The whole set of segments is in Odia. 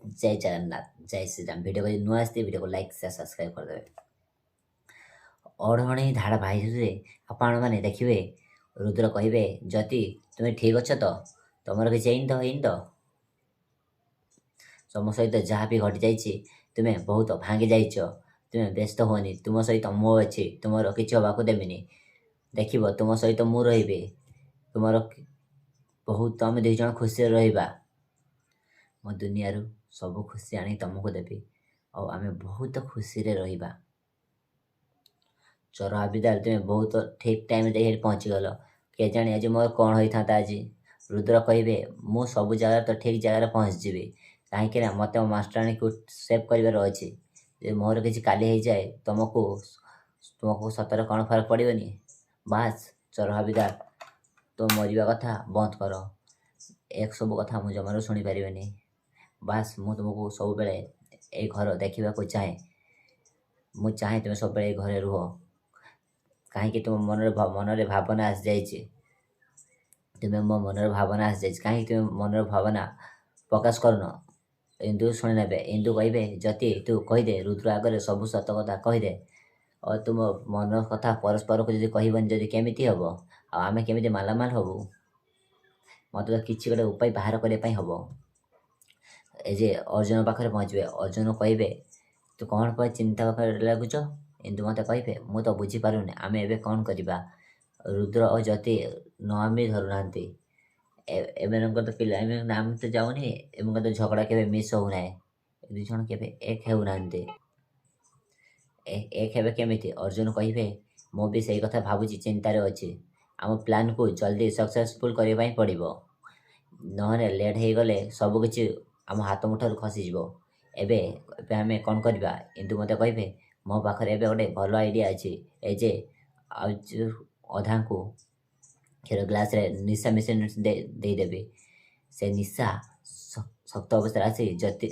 जय जगन्नाथ जय श्री राम। वीडियो को नुआ आसते वीडियो को लाइक शेयर सब्सक्राइब करदे। अढ़णी धारावाहिकରେ ଆପଣମାନେ ଦେଖିବେ ରୁଦ୍ର କହିବେ ଯଦି ତୁମେ ଠିକ୍ ଅଛ ତ, ତୁମର କିଛି ହେଇନି ତ, ତମ ସହିତ ଯାହା ବି ଘଟିଯାଇଛି ତୁମେ ବହୁତ ଭାଙ୍ଗି ଯାଇଛ, ତୁମେ ବ୍ୟସ୍ତ ହୁଅନି, ତୁମ ସହିତ ମୁଁ ଅଛି, ତୁମର କିଛି ହେବାକୁ ଦେବିନି। ଦେଖିବ ତୁମ ସହିତ ମୁଁ ରହିବି, ତୁମର ବହୁତ ଆମେ ଦୁଇ ଜଣ ଖୁସିରେ ରହିବା। ମୋ ଦୁନିଆରୁ ସବୁ ଖୁସି ଆଣି ତମକୁ ଦେବି ଆଉ ଆମେ ବହୁତ ଖୁସିରେ ରହିବା। ଚୋର ହାବିଦାର ତୁମେ ବହୁତ ଠିକ୍ ଟାଇମ୍ରେ ଯାଇ ସେଠି ପହଞ୍ଚିଗଲ। କେଜାଣି ଆଜି ମୋର କ'ଣ ହୋଇଥାନ୍ତା ଆଜି। ରୁଦ୍ର କହିବେ ମୁଁ ସବୁ ଜାଗାରେ ତ ଠିକ୍ ଜାଗାରେ ପହଞ୍ଚିଯିବି, କାହିଁକି ନା ମୋତେ ମୋ ମାଷ୍ଟରାଣୀକୁ ସେଭ୍ କରିବାର ଅଛି। ଯେ ମୋର କିଛି କାଲି ହେଇଯାଏ ତୁମକୁ ସତରେ କ'ଣ ଫରକ ପଡ଼ିବନି। ବାସ୍ ଚୋର ହାବିଦାର ତୁମ ମରିବା କଥା ବନ୍ଦ କର, ଏସବୁ କଥା ମୁଁ ଜମାରୁ ଶୁଣିପାରିବିନି। ବାସ୍ ମୁଁ ତୁମକୁ ସବୁବେଳେ ଏଇ ଘର ଦେଖିବାକୁ ଚାହେଁ। ମୁଁ ଚାହେଁ ତୁମେ ସବୁବେଳେ ଏଇ ଘରେ ରୁହ, କାହିଁକି ତୁମ ମନରେ ଭାବନା ଆସିଯାଇଛି। ତୁମେ ମୋ ମନରେ ଭାବନା ଆସିଯାଇଛି, କାହିଁକି ତୁମେ ମନର ଭାବନା ପ୍ରକାଶ କରୁନ। ଇନ୍ଦୁ ଶୁଣି ନେବେ। ଇନ୍ଦୁ କହିବେ ଯଦି ତୁ କହିଦେ, ରୁଦ୍ର ଆଗରେ ସବୁ ସତ କଥା କହିଦେ, ଆଉ ତୁମ ମନର କଥା ପରସ୍ପରକୁ ଯଦି କହିବନି, ଯଦି କେମିତି ହେବ, ଆଉ ଆମେ କେମିତି ମାଲାମାଲ ହେବୁ। ମୋତେ ତ କିଛି ଗୋଟେ ଉପାୟ ବାହାର କରିବା ପାଇଁ ହେବ। ଏ ଯେ ଅର୍ଜୁନ ପାଖରେ ପହଞ୍ଚିବେ, ଅର୍ଜୁନ କହିବେ ତୁ କ'ଣ ପାଇଁ ଚିନ୍ତା ଲାଗୁଛ। କିନ୍ତୁ ମୋତେ କହିବେ ମୁଁ ତ ବୁଝିପାରୁନି ଆମେ ଏବେ କ'ଣ କରିବା। ରୁଦ୍ର ଓ ଜ୍ୟୋତି ନାମ ଧରୁନାହାନ୍ତି, ଏମାନଙ୍କର ତ ପିଲା ଏମାନଙ୍କ ନାମ ତ ଯାଉନି, ଏମାନଙ୍କ ତ ଝଗଡ଼ା କେବେ ମିସ୍ ହେଉନାହିଁ। ଦୁଇ ଜଣ କେବେ ଏକ ହେଉନାହାନ୍ତି। ଏକ ହେବେ କେମିତି? ଅର୍ଜୁନ କହିବେ ମୁଁ ବି ସେଇ କଥା ଭାବୁଛି, ଚିନ୍ତାରେ ଅଛି। ଆମ ପ୍ଲାନ୍କୁ ଜଲ୍ଦି ସକ୍ସେସଫୁଲ୍ କରିବା ପାଇଁ ପଡ଼ିବ, ନହେଲେ ଲେଟ୍ ହେଇଗଲେ ସବୁକିଛି ଆମ ହାତ ମୁଠାରୁ ଖସିଯିବ। ଏବେ ଆମେ କ'ଣ କରିବା? କିନ୍ତୁ ମୋତେ କହିବେ ମୋ ପାଖରେ ଏବେ ଗୋଟେ ଭଲ ଆଇଡ଼ିଆ ଅଛି। ଏ ଯେ ଆଉ ଅଧାଙ୍କୁ କ୍ଷୀର ଗ୍ଲାସ୍ରେ ନିଶା ମିଶେଇ ଦେଇଦେବି। ସେ ନିଶା ଶକ୍ତ ଅବସ୍ଥାରେ ଆସି ଜ୍ୟୋତି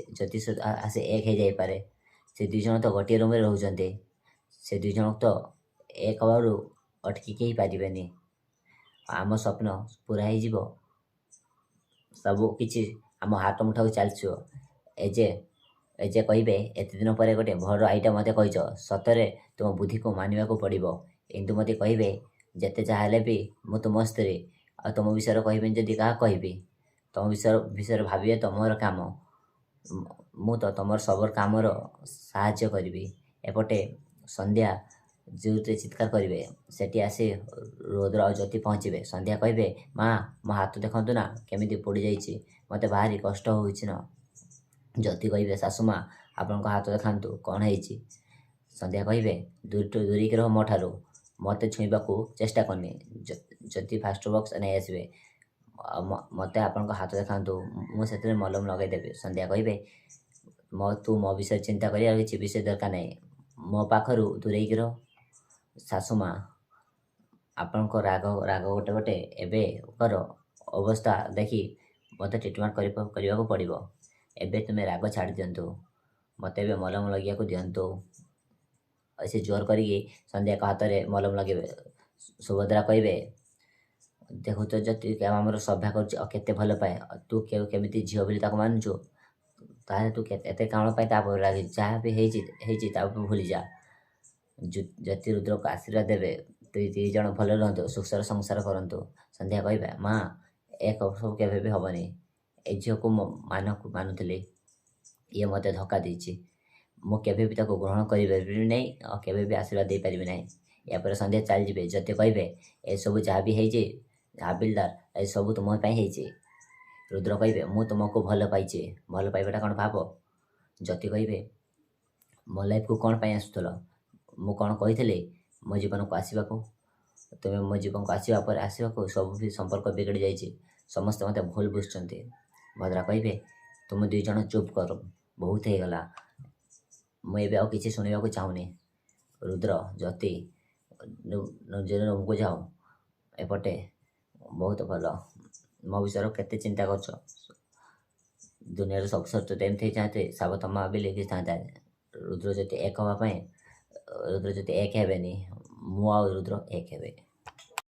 ଆସି ଏକ ହେଇଯାଇପାରେ। ସେ ଦୁଇ ଜଣ ତ ଗୋଟିଏ ରୁମ୍ରେ ରହୁଛନ୍ତି, ସେ ଦୁଇ ଜଣ ତ ଏକ ହେବାରୁ ଅଟକିକି ପାରିବେନି। ଆମ ସ୍ୱପ୍ନ ପୁରା ହେଇଯିବ, ସବୁ କିଛି ଆମ ହାତ ମୁଠାକୁ ଚାଲିଯିବ। ଏ ଯେ କହିବେ ଏତେ ଦିନ ପରେ ଗୋଟେ ଭଲ ଆଇଡ଼ିଆ ମୋତେ କହିଛ, ସତରେ ତୁମ ବୁଦ୍ଧିକୁ ମାନିବାକୁ ପଡ଼ିବ। କିନ୍ତୁ ମୋତେ କହିବେ ଯେତେ ଯାହା ହେଲେ ବି ମୁଁ ତୁମ ସ୍ତ୍ରୀ, ଆଉ ତୁମ ବିଷୟରେ କହିବିନି ଯଦି କାହା କହିବି। ତୁମ ବିଷୟରେ ଭାବିବେ ତ ମୋର କାମ, ମୁଁ ତ ତୁମର ସବୁ କାମର ସାହାଯ୍ୟ କରିବି। ଏପଟେ ସନ୍ଧ୍ୟା ଯେଉଁଠି ଚିତ୍କାର କରିବେ, ସେଠି ଆସି ରୁଦ୍ର ଆଉ ଜ୍ୟୋତି ପହଞ୍ଚିବେ। ସନ୍ଧ୍ୟା କହିବେ ମା ମୋ ହାତ ଦେଖନ୍ତୁ ନା କେମିତି ପୋଡ଼ିଯାଇଛି, ମୋତେ ଭାରି କଷ୍ଟ ହେଉଛି ନା। ଜ୍ୟୋତି କହିବେ ଶାଶୁମା ଆପଣଙ୍କ ହାତ ଦେଖାନ୍ତୁ କ'ଣ ହେଇଛି। ସନ୍ଧ୍ୟା କହିବେ ଦୂରେଇକି ରହ ମୋ ଠାରୁ, ମୋତେ ଛୁଇଁବାକୁ ଚେଷ୍ଟା କରିନି। ଜ୍ୟୋତି ଫାଷ୍ଟ ବକ୍ସ ନେଇ ଆସିବେ, ମୋତେ ଆପଣଙ୍କ ହାତ ଦେଖାନ୍ତୁ, ମୁଁ ସେଥିରେ ମଲମ ଲଗାଇଦେବି। ସନ୍ଧ୍ୟା କହିବେ ତୁ ମୋ ବିଷୟରେ ଚିନ୍ତା କରିବାର କିଛି ବିଷୟ ଦରକାର ନାହିଁ, ମୋ ପାଖରୁ ଦୂରେଇକି ରହ। ଶାଶୁମା ଆପଣଙ୍କ ରାଗ ଗୋଟେ ଏବେର ଅବସ୍ଥା ଦେଖି ମୋତେ ଟ୍ରିଟମେଣ୍ଟ କରିବାକୁ ପଡ଼ିବ। ଏବେ ତୁମେ ରାଗ ଛାଡ଼ି ଦିଅନ୍ତୁ, ମୋତେ ଏବେ ମଲମ ଲଗାଇବାକୁ ଦିଅନ୍ତୁ। ସେ ଜୋର କରିକି ସନ୍ଧ୍ୟାଙ୍କ ହାତରେ ମଲମ ଲଗାଇବେ। ସୁଭଦ୍ରା କହିବେ ଦେଖୁଛ ଯଦି ଆମର ସଭା କରୁଛି ଆଉ କେତେ ଭଲ ପାଏ, ତୁ କେମିତି ଝିଅ ବୋଲି ତାକୁ ମାନୁଛୁ, ତାହେଲେ ତୁ ଏତେ କ'ଣ ପାଇଁ ତାପରେ ଲାଗି, ଯାହା ବି ହେଇଛି ତାକୁ ଭୁଲିଯା। ଜ୍ୟୋତି ରୁଦ୍ରକୁ ଆଶୀର୍ବାଦ ଦେବେ, ଦୁଇ ଜଣ ଭଲ ରୁହନ୍ତୁ, ସୁଖର ସଂସାର କରନ୍ତୁ। ସନ୍ଧ୍ୟା କହିବେ ମା ଏକ ସବୁ କେବେ ବି ହେବନି। ଏ ଝିଅକୁ ମୁଁ ମାନୁଥିଲି, ଇଏ ମୋତେ ଧୋକା ଦେଇଛି, ମୁଁ କେବେ ବି ତାକୁ ଗ୍ରହଣ କରିପାରିବି ନାହିଁ, ଆଉ କେବେ ବି ଆଶୀର୍ବାଦ ଦେଇପାରିବି ନାହିଁ। ଏହାପରେ ସନ୍ଧ୍ୟା ଚାଲିଯିବେ। ଜ୍ୟୋତି କହିବେ ଏସବୁ ଯାହା ବି ହେଇଛି ହାବିଲଦାର, ଏସବୁ ତୁମ ପାଇଁ ହେଇଛି। ରୁଦ୍ର କହିବେ ମୁଁ ତୁମକୁ ଭଲ ପାଇଛି, ଭଲ ପାଇବାଟା କ'ଣ ଭାବ। ଜ୍ୟୋତି କହିବେ ମୋ ଲାଇଫ୍କୁ କ'ଣ ପାଇଁ ଆସୁଥିଲ, ମୁଁ କ'ଣ କହିଥିଲି ମୋ ଜୀବନକୁ ଆସିବାକୁ। ତୁମେ ମୋ ଜୀବନକୁ ଆସିବାକୁ ସବୁ ବି ସମ୍ପର୍କ ବିଗଡ଼ି ଯାଇଛି, ସମସ୍ତେ ମୋତେ ଭୁଲ ବୁଝୁଛନ୍ତି। ଭଦ୍ରା କହିବେ ତୁମେ ଦୁଇ ଜଣ ଚୁପ୍ କର, ବହୁତ ହେଇଗଲା, ମୁଁ ଏବେ ଆଉ କିଛି ଶୁଣିବାକୁ ଚାହୁଁନି। ରୁଦ୍ର ଜ୍ୟୋତି ନିଜ ରୁମ୍କୁ ଯାଅ। ଏପଟେ ବହୁତ ଭଲ, ମୋ ବିଷୟରେ କେତେ ଚିନ୍ତା କରୁଛ। ଦୁନିଆରେ ସବୁ ସତ୍ୟ ଏମିତି ହେଇଥାନ୍ତେ ସାବତମା ବି ଲେଖିଥାନ୍ତା। ରୁଦ୍ର ଜ୍ୟୋତି ଏକ ହେବା ପାଇଁ, ରୁଦ୍ର ଜ୍ୟୋତି ଏକ ହେବେନି, ମୁଁ ଆଉ ରୁଦ୍ର ଏକ ହେବେ।